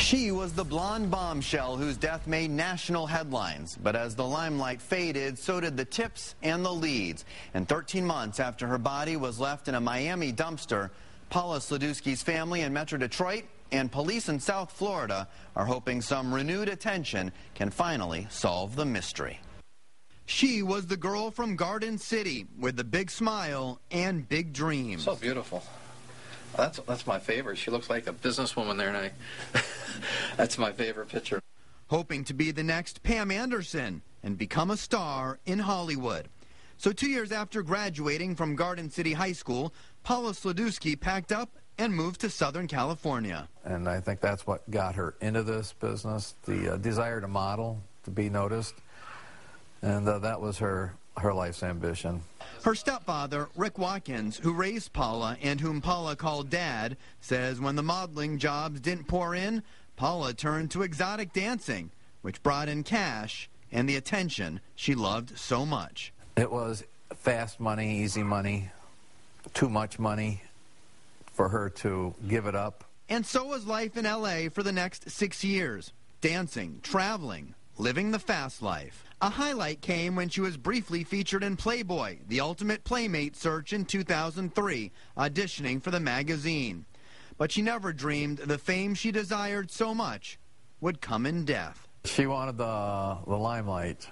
She was the blonde bombshell whose death made national headlines. But as the limelight faded, so did the tips and the leads. And 13 months after her body was left in a Miami dumpster, Paula Sludowski's family in Metro Detroit and police in South Florida are hoping some renewed attention can finally solve the mystery. She was the girl from Garden City with the big smile and big dreams. So beautiful. That's my favorite. She looks like a businesswoman there, and that's my favorite picture. Hoping to be the next Pam Anderson and become a star in Hollywood. So 2 years after graduating from Garden City High School, Paula Sludowski packed up and moved to Southern California. And I think that's what got her into this business, the desire to model, to be noticed. And that was her life's ambition. Her stepfather, Rick Watkins, who raised Paula and whom Paula called Dad, says when the modeling jobs didn't pour in, Paula turned to exotic dancing, which brought in cash and the attention she loved so much. It was fast money, easy money, too much money for her to give it up. And so was life in L.A. for the next 6 years. Dancing, traveling, living the fast life. A highlight came when she was briefly featured in Playboy, the ultimate playmate search in 2003, auditioning for the magazine. But she never dreamed the fame she desired so much would come in death. She wanted the limelight.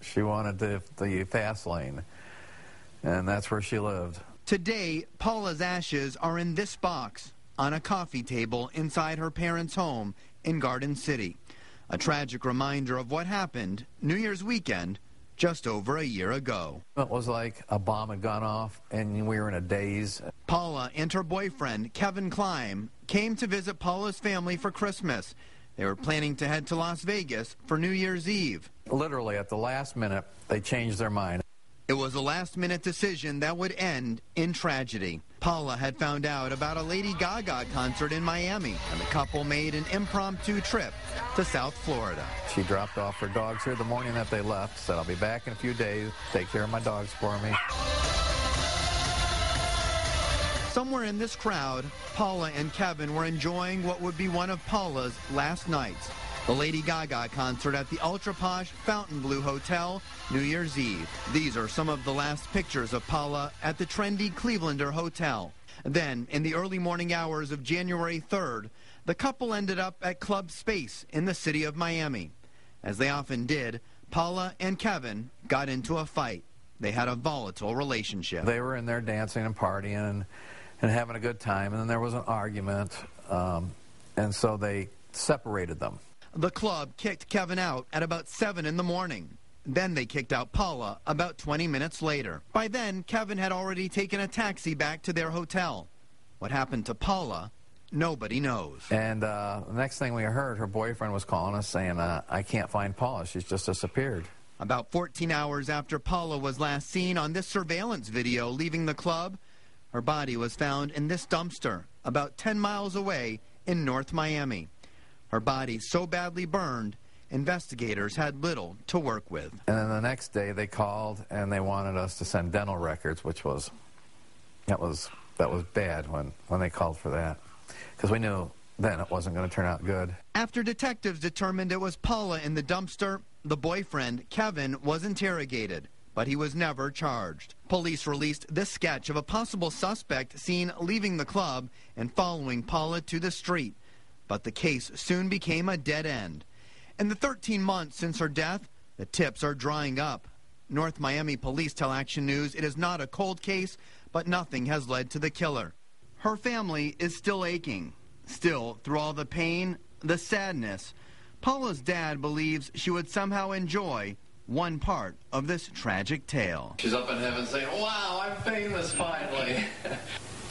She wanted the fast lane, and that's where she lived. Today, Paula's ashes are in this box on a coffee table inside her parents' home in Garden City. A tragic reminder of what happened New Year's weekend just over a year ago. It was like a bomb had gone off and we were in a daze. Paula and her boyfriend, Kevin Kline, came to visit Paula's family for Christmas. They were planning to head to Las Vegas for New Year's Eve. Literally at the last minute, they changed their mind. It was a last-minute decision that would end in tragedy. Paula had found out about a Lady Gaga concert in Miami, and the couple made an impromptu trip to South Florida. She dropped off her dogs here the morning that they left, said, "I'll be back in a few days. Take care of my dogs for me." Somewhere in this crowd, Paula and Kevin were enjoying what would be one of Paula's last nights. The Lady Gaga concert at the ultra-posh Fontainebleau Hotel, New Year's Eve. These are some of the last pictures of Paula at the trendy Clevelander Hotel. Then, in the early morning hours of January 3rd, the couple ended up at Club Space in the city of Miami. As they often did, Paula and Kevin got into a fight. They had a volatile relationship. They were in there dancing and partying and having a good time, and then there was an argument, and so they separated them. The club kicked Kevin out at about 7 in the morning. Then they kicked out Paula about 20 minutes later. By then, Kevin had already taken a taxi back to their hotel. What happened to Paula, nobody knows. And the next thing we heard, her boyfriend was calling us saying, "I can't find Paula. She's just disappeared." About 14 hours after Paula was last seen on this surveillance video leaving the club, her body was found in this dumpster about 10 miles away in North Miami. Her body so badly burned, investigators had little to work with. And then the next day they called and they wanted us to send dental records, which was, that was bad when they called for that, because we knew then it wasn't going to turn out good. After detectives determined it was Paula in the dumpster, the boyfriend, Kevin, was interrogated, but he was never charged. Police released this sketch of a possible suspect seen leaving the club and following Paula to the street. But the case soon became a dead end. In the 13 months since her death, the tips are drying up. North Miami police tell Action News it is not a cold case, but nothing has led to the killer. Her family is still aching. Still, through all the pain, the sadness, Paula's dad believes she would somehow enjoy one part of this tragic tale. She's up in heaven saying, "Wow, I'm famous finally."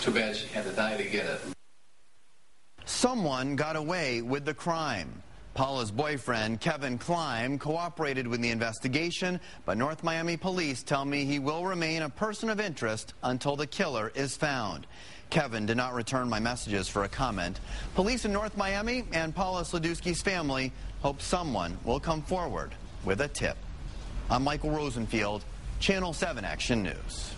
Too bad she had to die to get it. Someone got away with the crime. Paula's boyfriend, Kevin Kline, cooperated with the investigation, but North Miami police tell me he will remain a person of interest until the killer is found. Kevin did not return my messages for a comment. Police in North Miami and Paula Sludowski's family hope someone will come forward with a tip. I'm Michael Rosenfield, Channel 7 Action News.